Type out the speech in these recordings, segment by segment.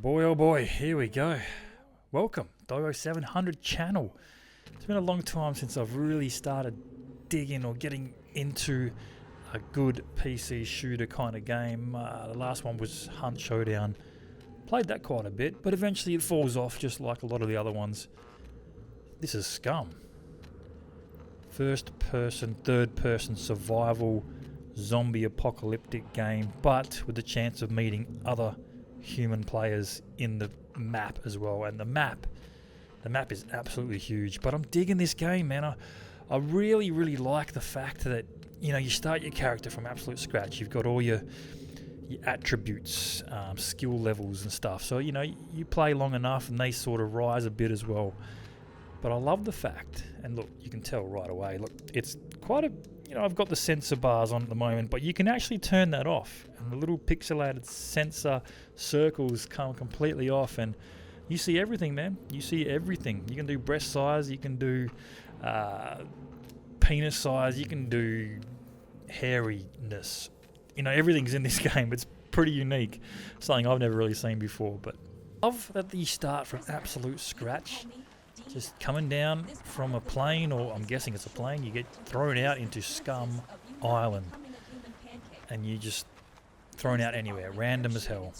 Oh boy, here we go. Welcome, Doggo 700 channel. It's been a long time since I've really started digging or getting into a good PC shooter kind of game. The last one was Hunt Showdown. Played that quite a bit, but eventually it falls off just like a lot of the other ones. This is SCUM. First person, third person survival zombie apocalyptic game, but with the chance of meeting other human players in the map as well. And the map is absolutely huge, but I'm digging this game, man. I really like the fact that, you know, you start your character from absolute scratch. You've got all your attributes, skill levels and stuff, so you know you play long enough and they sort of rise a bit as well. But I love the fact, and look, you can tell right away, look, it's quite a, you know, I've got the sensor bars on at the moment, but you can actually turn that off, and the little pixelated sensor circles come completely off, and you see everything, man. You see everything. You can do breast size, you can do penis size, you can do hairiness. You know, everything's in this game. It's pretty unique, something I've never really seen before. But I love that you start from absolute scratch. Just coming down from a plane, or I'm guessing it's a plane, you get thrown out into SCUM Island. And you just thrown out anywhere, random as hell.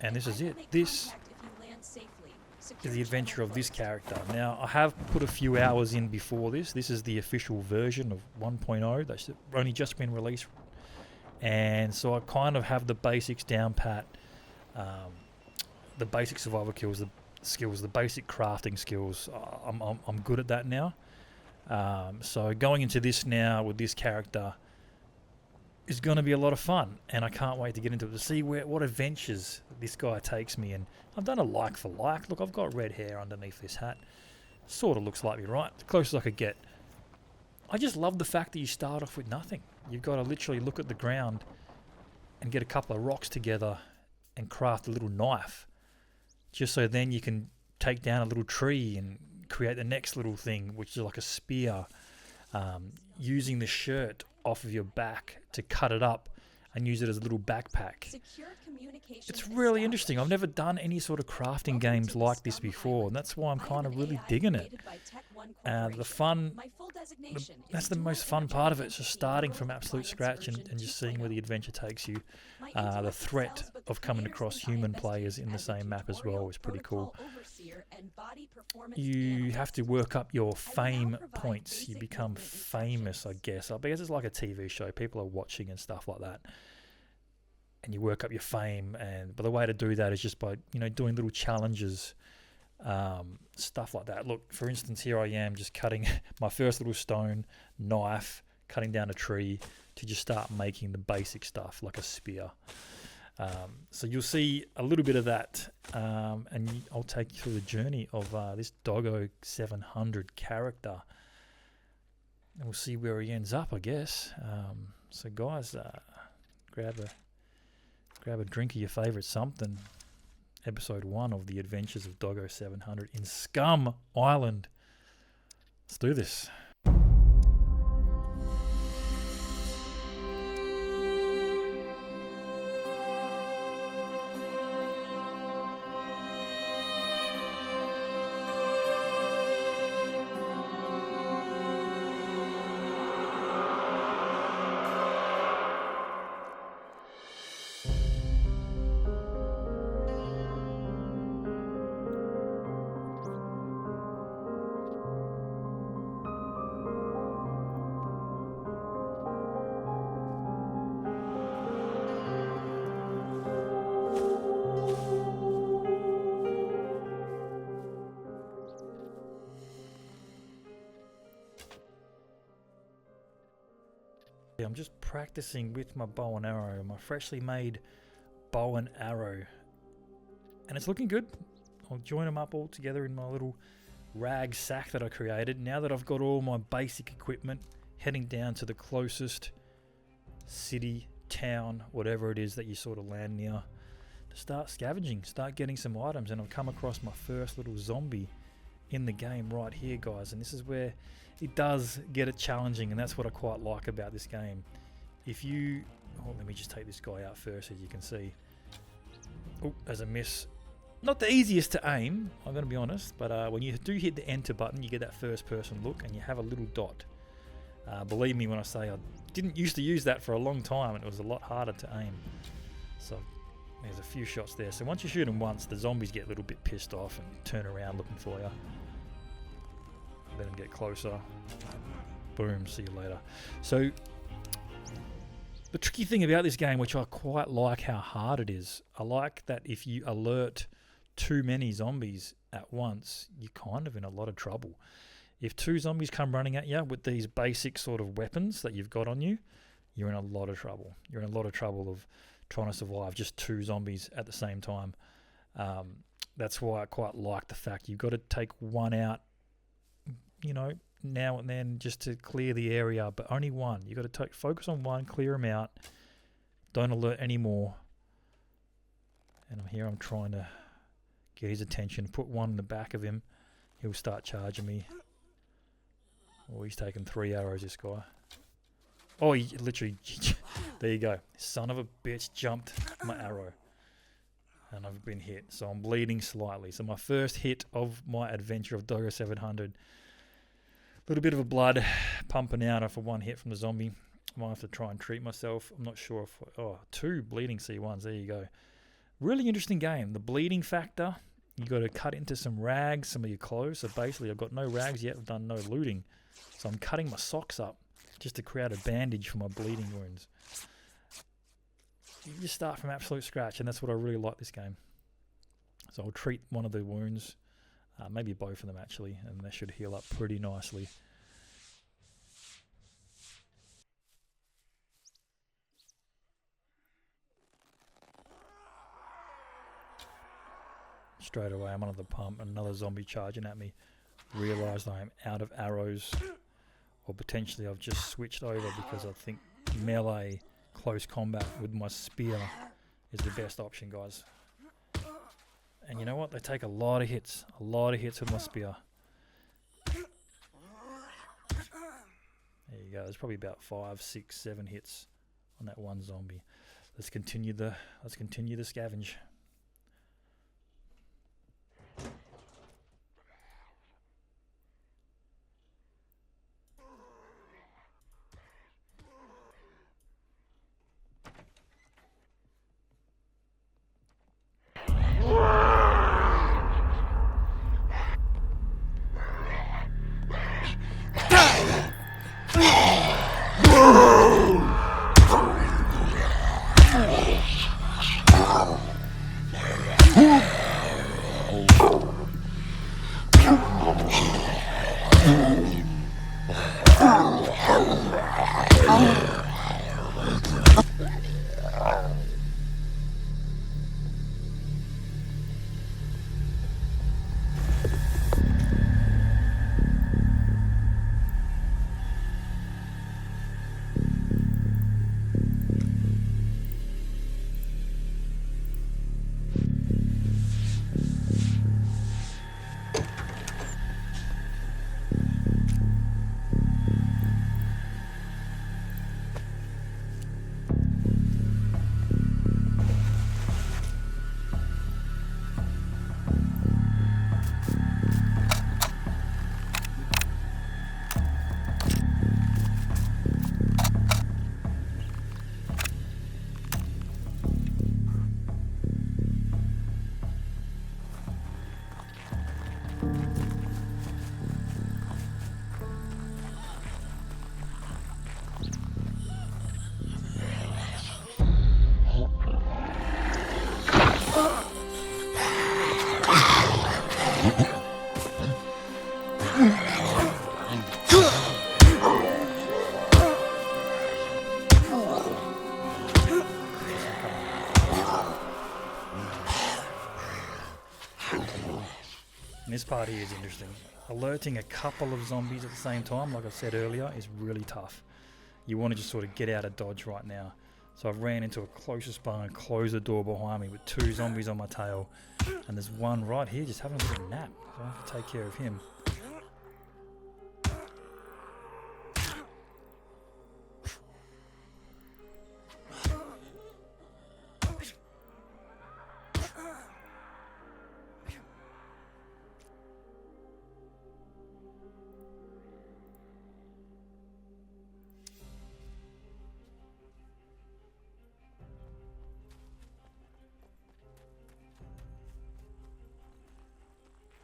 And this is it. This is the adventure of this character. Now, I have put a few hours in before this. This is the official version of 1.0 that's only just been released. And so I kind of have the basics down pat. The basic survival skills, the basic crafting skills. I'm good at that now. So going into this now with this character is going to be a lot of fun, and I can't wait to get into it, to see what adventures this guy takes me. And I've done a like for like. Look, I've got red hair underneath this hat. Sort of looks like me, right? The closest I could get. I just love the fact that you start off with nothing. You've got to literally look at the ground and get a couple of rocks together and craft a little knife, just so then you can take down a little tree and create the next little thing, which is like a spear, using the shirt off of your back to cut it up and use it as a little backpack. It's really interesting. I've never done any sort of crafting games like this before, and that's why I'm kind of really digging it. The fun, that's the most fun part of it, it's just starting from absolute scratch and just seeing where the adventure takes you. The threat of coming across human players in the same map as well is pretty cool. You have to work up your fame points. You become famous, I guess. I guess it's like a TV show. People are watching and stuff like that. And you work up your fame, but the way to do that is just by, you know, doing little challenges, stuff like that. Look, for instance, here I am just cutting my first little stone knife, cutting down a tree to just start making the basic stuff like a spear. So you'll see a little bit of that, and I'll take you through the journey of this Doggo 700 character, and we'll see where he ends up, I guess. So guys, grab a drink of your favourite something. Episode 1 of the adventures of Doggo 700 in SCUM Island. Let's do this. I'm just practicing with my bow and arrow, my freshly made bow and arrow, and it's looking good. I'll join them up all together in my little rag sack that I created. Now that I've got all my basic equipment, heading down to the closest city, town, whatever it is that you sort of land near, to start scavenging, start getting some items. And I've come across my first little zombie in the game right here, guys, and this is where it does get it challenging, and that's what I quite like about this game. If you let me just take this guy out first, as you can see. Oh, there's a miss. Not the easiest to aim, I'm going to be honest, but when you do hit the enter button, you get that first person look and you have a little dot. Believe me when I say I didn't used to use that for a long time and it was a lot harder to aim. So there's a few shots there. So once you shoot them once, the zombies get a little bit pissed off and turn around looking for you. Let them get closer. Boom, see you later. So the tricky thing about this game, which I quite like how hard it is, I like that if you alert too many zombies at once, you're kind of in a lot of trouble. If 2 zombies come running at you with these basic sort of weapons that you've got on you, you're in a lot of trouble. You're in a lot of trouble of trying to survive just 2 zombies at the same time. That's why I quite like the fact you've got to take one out, you know, now and then just to clear the area, but only one. You've got to focus on one, clear them out, don't alert any more. And I'm trying to get his attention, put one in the back of him, he'll start charging me. Oh, he's taken 3 arrows, this guy. Oh, he literally, there you go. Son of a bitch jumped my arrow. And I've been hit, so I'm bleeding slightly. So my first hit of my adventure of Doggo 700. Little bit of a blood pumping out after one hit from the zombie. I might have to try and treat myself. I'm not sure if... Oh, 2 bleeding C1s. There you go. Really interesting game. The bleeding factor, you got to cut into some rags, some of your clothes. So basically, I've got no rags yet. I've done no looting. So I'm cutting my socks up just to create a bandage for my bleeding wounds. You just start from absolute scratch, and that's what I really like this game. So I'll treat one of the wounds, maybe both of them actually, and they should heal up pretty nicely. Straight away I'm under the pump, another zombie charging at me. Realised I am out of arrows, or potentially I've just switched over because I think melee close combat with my spear is the best option, guys. And you know what? They take a lot of hits with my spear. There you go. There's probably about 5, 6, 7 hits on that one zombie. Let's continue the scavenge. This part here is interesting. Alerting a couple of zombies at the same time, like I said earlier, is really tough. You want to just sort of get out of dodge right now. So I've ran into a closest bar and closed the door behind me with 2 zombies on my tail. And there's one right here just having a little nap. So I have to take care of him.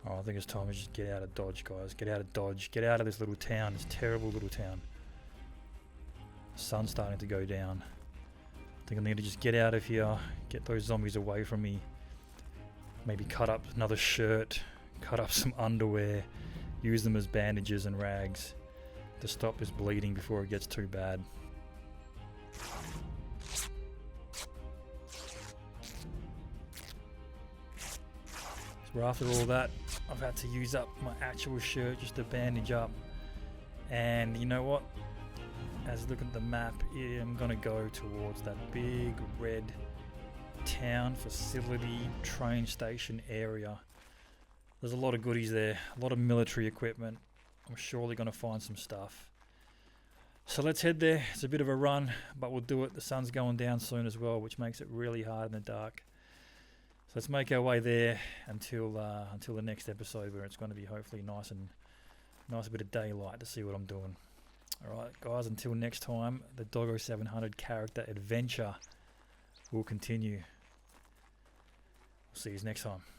Oh, I think it's time to just get out of Dodge, guys. Get out of Dodge. Get out of this little town. This terrible little town. Sun's starting to go down. I think I need to just get out of here. Get those zombies away from me. Maybe cut up another shirt. Cut up some underwear. Use them as bandages and rags to stop this bleeding before it gets too bad. So after all that, I've had to use up my actual shirt just to bandage up. And you know what? As I look at the map, I'm going to go towards that big red town, facility, train station area. There's a lot of goodies there, a lot of military equipment. I'm surely going to find some stuff. So let's head there. It's a bit of a run, but we'll do it. The sun's going down soon as well, which makes it really hard in the dark. So let's make our way there until the next episode, where it's going to be hopefully nice bit of daylight to see what I'm doing. Alright guys, until next time, the Doggo 700 character adventure will continue. We'll see you next time.